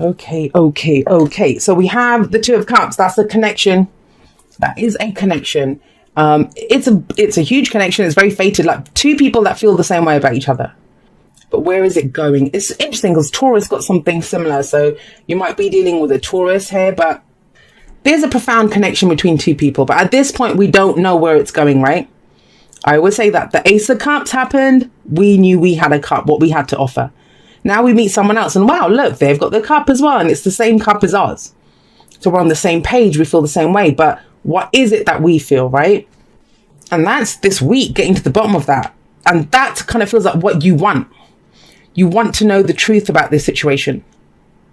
Okay. So we have the Two of Cups. That's a connection. That is a connection. It's a huge connection. It's very fated, like two people that feel the same way about each other. But where is it going? It's interesting because Taurus got something similar. So you might be dealing with a Taurus here, but there's a profound connection between two people. But at this point, we don't know where it's going, right? I always say that the Ace of Cups happened. We knew we had a cup, what we had to offer. Now we meet someone else and wow, look, they've got the cup as well. And it's the same cup as ours. So we're on the same page. We feel the same way. But what is it that we feel, right? And that's this week, getting to the bottom of that. And that kind of feels like what you want. You want to know the truth about this situation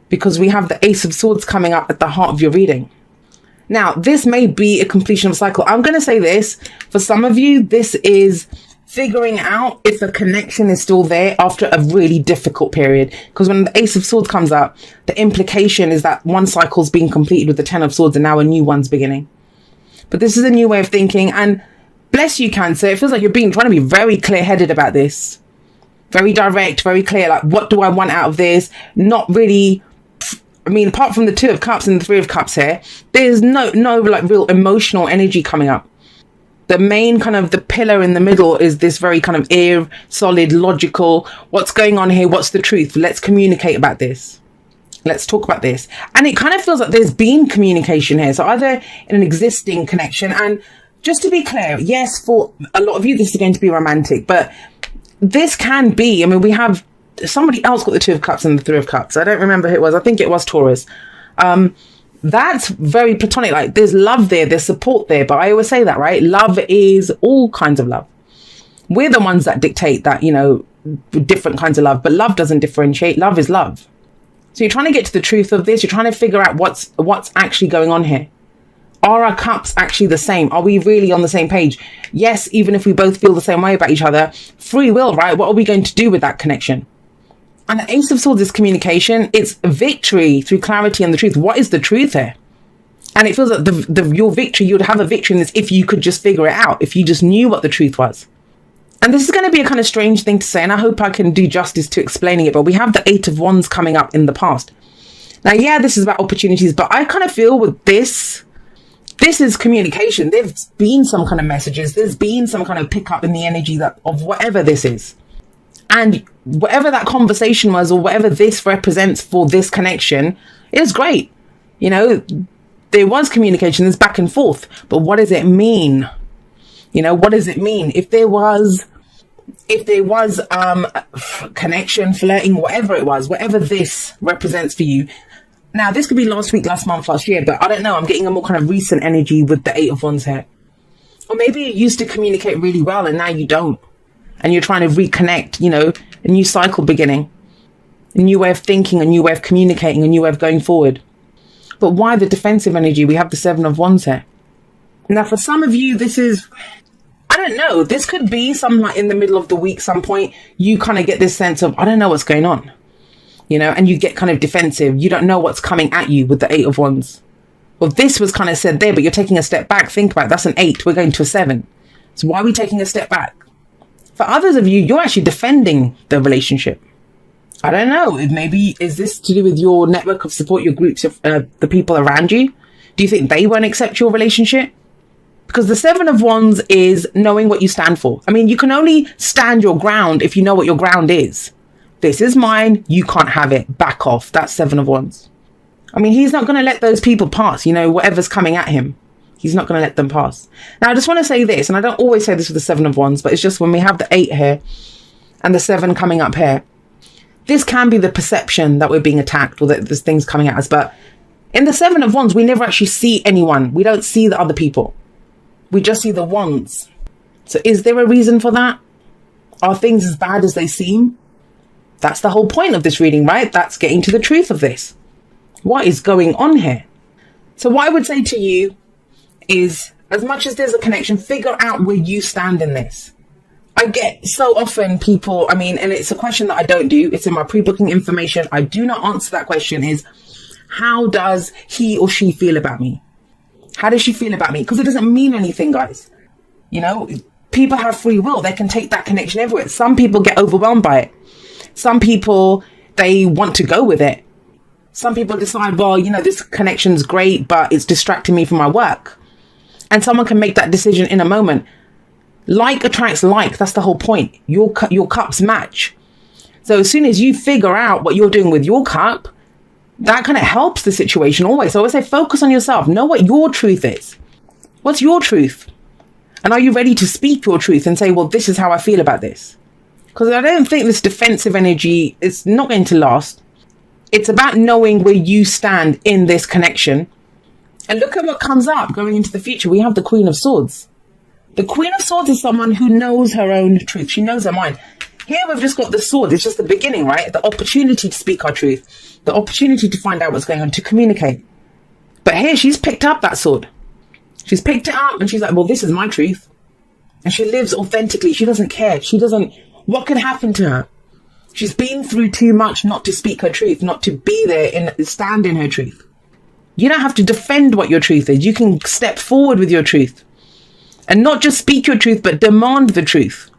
because we have the Ace of Swords coming up at the heart of your reading. Now, this may be a completion of a cycle. I'm going to say this. For some of you, this is figuring out if the connection is still there after a really difficult period. Because when the Ace of Swords comes up, the implication is that one cycle's being completed with the Ten of Swords and now a new one's beginning. But this is a new way of thinking. And bless you, Cancer. It feels like you're trying to be very clear-headed about this. Very direct, very clear. Like, what do I want out of this? Not really. I mean, apart from the Two of Cups and the Three of Cups here, there's no like real emotional energy coming up. The main kind of the pillar in the middle is this very kind of solid, logical. What's going on here? What's the truth? Let's communicate about this. Let's talk about this. And it kind of feels like there's been communication here. So either in an existing connection, and just to be clear, yes, for a lot of you, this is going to be romantic, but this can be, I mean, we have somebody else got the Two of Cups and the Three of Cups. I don't remember who it was. I think it was Taurus. That's very platonic. Like there's love there, there's support there. But I always say that, right? Love is all kinds of love. We're the ones that dictate that, you know, different kinds of love, but love doesn't differentiate. Love is love. So you're trying to get to the truth of this. You're trying to figure out what's actually going on here. Are our cups actually the same? Are we really on the same page? Yes, even if we both feel the same way about each other, free will, right? What are we going to do with that connection? And the Ace of Swords is communication. It's victory through clarity and the truth. What is the truth here? And it feels like your victory, you'd have a victory in this if you could just figure it out, if you just knew what the truth was. And this is going to be a kind of strange thing to say, and I hope I can do justice to explaining it, but we have the Eight of Wands coming up in the past. Now, yeah, this is about opportunities, but I kind of feel with this is communication. There's been some kind of messages. There's been some kind of pickup in the energy of whatever this is. And whatever that conversation was or whatever this represents for this connection, it is great. You know, there was communication, there's back and forth. But what does it mean? You know, what does it mean? If there was connection, flirting, whatever it was, whatever this represents for you. Now, this could be last week, last month, last year, but I don't know. I'm getting a more kind of recent energy with the Eight of Wands here. Or maybe you used to communicate really well and now you don't. And you're trying to reconnect, you know, a new cycle beginning. A new way of thinking, a new way of communicating, a new way of going forward. But why the defensive energy? We have the Seven of Wands here. Now, for some of you, this is, I don't know, this could be some like in the middle of the week, some point, you kind of get this sense of, I don't know what's going on. You know, and you get kind of defensive. You don't know what's coming at you with the Eight of Wands. Well, this was kind of said there, but you're taking a step back. Think about it. That's an 8. We're going to a 7. So why are we taking a step back? For others of you, you're actually defending the relationship. I don't know. Maybe is this to do with your network of support, your groups of the people around you? Do you think they won't accept your relationship? Because the Seven of Wands is knowing what you stand for. I mean, you can only stand your ground if you know what your ground is. This is mine. You can't have it. Back off. That's Seven of Wands. I mean, he's not going to let those people pass, you know, whatever's coming at him. He's not going to let them pass. Now, I just want to say this, and I don't always say this with the Seven of Wands, but it's just when we have the 8 here and the 7 coming up here, this can be the perception that we're being attacked or that there's things coming at us. But in the Seven of Wands, we never actually see anyone. We don't see the other people. We just see the wands. So is there a reason for that? Are things as bad as they seem? That's the whole point of this reading, right? That's getting to the truth of this. What is going on here? So what I would say to you is, as much as there's a connection, figure out where you stand in this. I get so often people, I mean, and it's a question that I don't do. It's in my pre-booking information. I do not answer that question is, how does he or she feel about me? How does she feel about me? Because it doesn't mean anything, guys. You know, people have free will. They can take that connection everywhere. Some people get overwhelmed by it. Some people, they want to go with it. Some people decide, well, this connection's great, but it's distracting me from my work. And someone can make that decision in a moment. Like attracts like. That's the whole point. Your cups match. So as soon as you figure out what you're doing with your cup, that kind of helps the situation always. So I always say, focus on yourself. Know what your truth is. What's your truth? And are you ready to speak your truth and say, well, this is how I feel about this? Because I don't think this defensive energy is not going to last. It's about knowing where you stand in this connection. And look at what comes up going into the future. We have the Queen of Swords. The Queen of Swords is someone who knows her own truth. She knows her mind. Here we've just got the sword. It's just the beginning, right? The opportunity to speak our truth. The opportunity to find out what's going on, to communicate. But here she's picked up that sword. She's picked it up and she's like, well, this is my truth. And she lives authentically. She doesn't care. What could happen to her? She's been through too much not to speak her truth, not to be there and stand in her truth. You don't have to defend what your truth is. You can step forward with your truth and not just speak your truth, but demand the truth.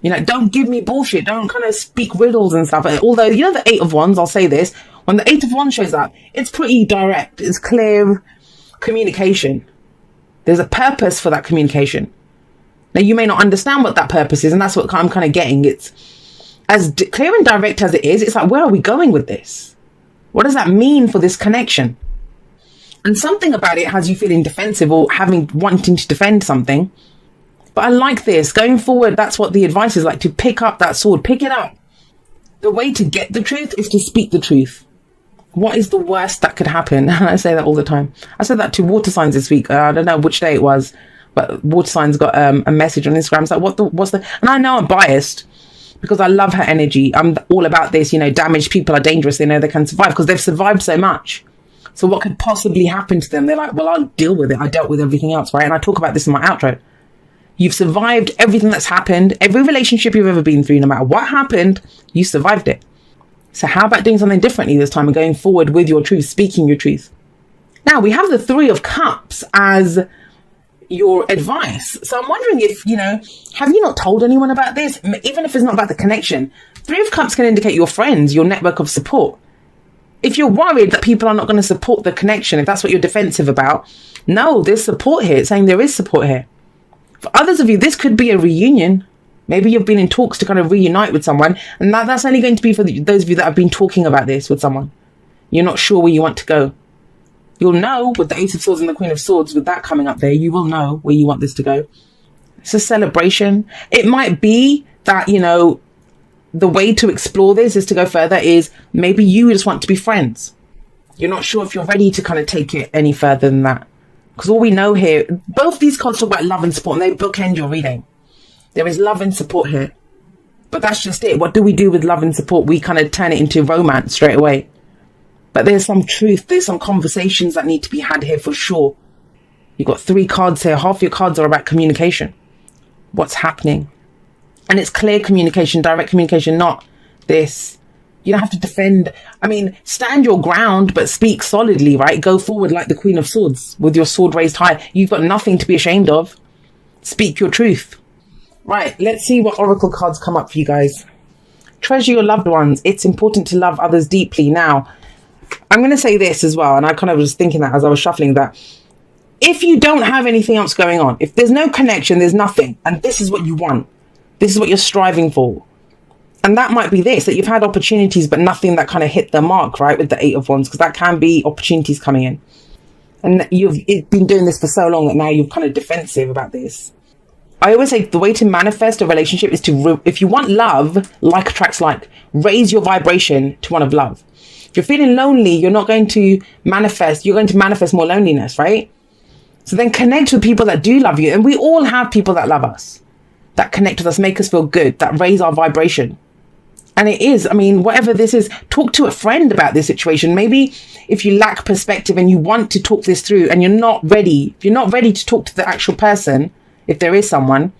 Don't give me bullshit. Don't kind of speak riddles and stuff. Although, the Eight of Wands, I'll say this, when the Eight of Wands shows up, it's pretty direct. It's clear communication. There's a purpose for that communication. Now, you may not understand what that purpose is, and that's what I'm kind of getting. It's as clear and direct as it is. It's like, where are we going with this? What does that mean for this connection? And something about it has you feeling defensive or wanting to defend something. But I like this. Going forward, that's what the advice is like, to pick up that sword. Pick it up. The way to get the truth is to speak the truth. What is the worst that could happen? I say that all the time. I said that to water signs this week. I don't know which day it was, but water signs got a message on Instagram. It's like, and I know I'm biased because I love her energy. I'm all about this, damaged people are dangerous. They know they can survive because they've survived so much. So what could possibly happen to them? They're like, well, I'll deal with it. I dealt with everything else, right? And I talk about this in my outro. You've survived everything that's happened. Every relationship you've ever been through, no matter what happened, you survived it. So how about doing something differently this time and going forward with your truth, speaking your truth? Now, we have the Three of Cups as your advice. So I'm wondering if, have you not told anyone about this? Even if it's not about the connection. Three of Cups can indicate your friends, your network of support. If you're worried that people are not going to support the connection, if that's what you're defensive about, no, there's support here. It's saying there is support here. For others of you, this could be a reunion. Maybe you've been in talks to kind of reunite with someone, and that's only going to be for those of you that have been talking about this with someone. You're not sure where you want to go. You'll know with the Ace of Swords and the Queen of Swords, with that coming up there, you will know where you want this to go. It's a celebration. It might be that, the way to explore this is to go further is maybe you just want to be friends. You're not sure if you're ready to kind of take it any further than that. Because all we know here, both these cards talk about love and support, and they bookend your reading. There is love and support here. But that's just it. What do we do with love and support? We kind of turn it into romance straight away. But there's some truth. There's some conversations that need to be had here for sure. You've got 3 cards here. Half your cards are about communication. What's happening? And it's clear communication, direct communication, not this. You don't have to defend. Stand your ground, but speak solidly, right? Go forward like the Queen of Swords with your sword raised high. You've got nothing to be ashamed of. Speak your truth. Right, let's see what oracle cards come up for you guys. Treasure your loved ones. It's important to love others deeply. Now, I'm going to say this as well, and I kind of was thinking that as I was shuffling that. If you don't have anything else going on, if there's no connection, there's nothing, and this is what you want, this is what you're striving for, and that might be this, that you've had opportunities, but nothing that kind of hit the mark, right, with the Eight of Wands, because that can be opportunities coming in. And you've been doing this for so long that now you're kind of defensive about this. I always say the way to manifest a relationship is to, if you want love, like attracts like, raise your vibration to one of love. If you're feeling lonely, you're not going to manifest, you're going to manifest more loneliness, right? So then connect with people that do love you. And we all have people that love us, that connect with us, make us feel good, that raise our vibration. And it is, whatever this is, talk to a friend about this situation. Maybe if you lack perspective and you want to talk this through and you're not ready, if you're not ready to talk to the actual person, if there is someone,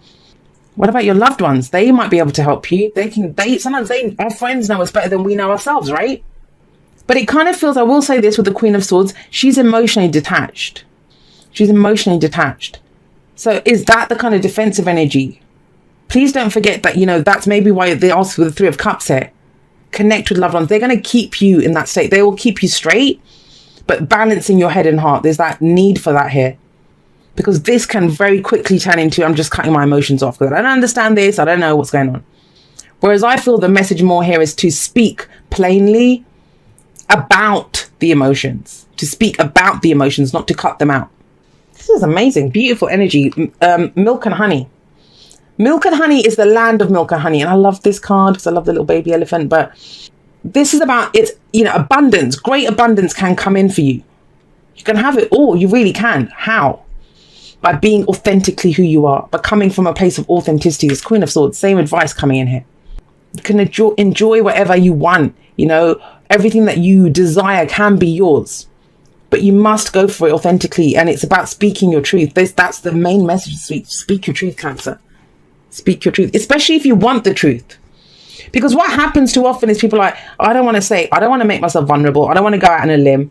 what about your loved ones? They might be able to help you. Sometimes our friends know us better than we know ourselves, right? But it kind of feels, I will say this with the Queen of Swords, she's emotionally detached. She's emotionally detached. So is that the kind of defensive energy? Please don't forget that, that's maybe why they ask for the Three of Cups here. connect with loved ones. They're going to keep you in that state. They will keep you straight, but balancing your head and heart. There's that need for that here. Because this can very quickly turn into, I'm just cutting my emotions off because I don't understand this. I don't know what's going on. Whereas I feel the message more here is to speak plainly about the emotions. To speak about the emotions, not to cut them out. This is amazing. Beautiful energy. Milk and honey. Milk and honey is the land of milk and honey. And I love this card because I love the little baby elephant. But this is about, it's, you know, abundance. Great abundance can come in for you. You can have it all. You really can. How? By being authentically who you are. By coming from a place of authenticity. This Queen of Swords. Same advice coming in here. You can enjoy whatever you want. You know, everything that you desire can be yours. But you must go for it authentically. And it's about speaking your truth. That's the main message. Speak your truth, Cancer. Speak your truth. Especially if you want the truth. Because what happens too often is people are like, I don't want to say, I don't want to make myself vulnerable. I don't want to go out on a limb.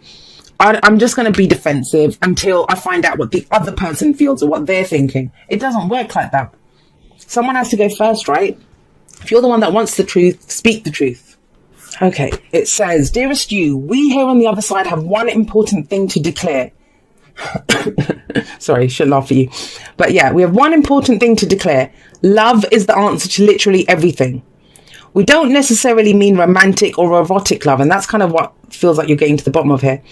I'm just going to be defensive until I find out what the other person feels or what they're thinking. It doesn't work like that. Someone has to go first, right? If you're the one that wants the truth, speak the truth. Okay, it says, dearest you, we here on the other side have one important thing to declare. Sorry, should laugh at you. But yeah, we have one important thing to declare. Love is the answer to literally everything. We don't necessarily mean romantic or erotic love, and that's kind of what feels like you're getting to the bottom of here.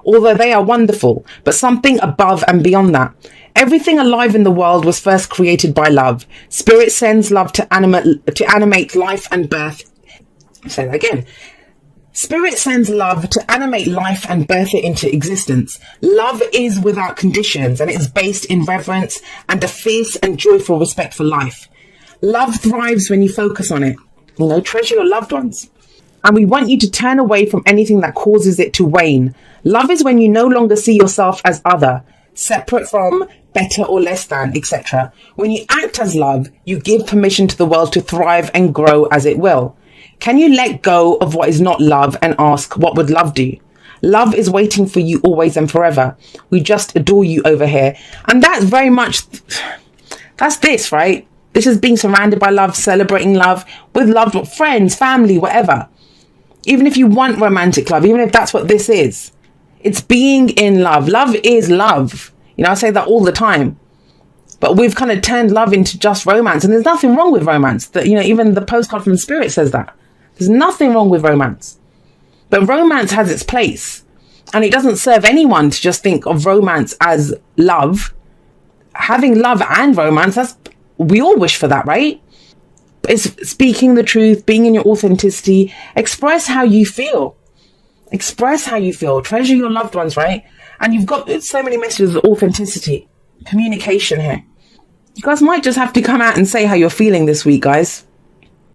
Although they are wonderful, but something above and beyond that. Everything alive in the world was first created by love. Spirit sends love to animate life and birth. Say that again. Spirit sends love to animate life and birth it into existence. Love is without conditions, and it is based in reverence and a fierce and joyful respect for life. Love thrives when you focus on it. You know, treasure your loved ones. And we want you to turn away from anything that causes it to wane. Love is when you no longer see yourself as other, separate from, better or less than, etc. When you act as love, you give permission to the world to thrive and grow as it will. Can you let go of what is not love and ask, what would love do? Love is waiting for you always and forever. We just adore you over here. And that's very much, that's this, right? This is being surrounded by love, celebrating love with loved friends, family, whatever. Even if you want romantic love, even if that's what this is, it's being in love. Love is love. You know, I say that all the time. But we've kind of turned love into just romance. And there's nothing wrong with romance. That, you know, even the postcard from Spirit says that. There's nothing wrong with romance. But romance has its place. And it doesn't serve anyone to just think of romance as love. Having love and romance, we all wish for that, right? But it's speaking the truth, being in your authenticity. Express how you feel. Express how you feel. Treasure your loved ones, right? And you've got so many messages of authenticity, communication here. You guys might just have to come out and say how you're feeling this week, guys.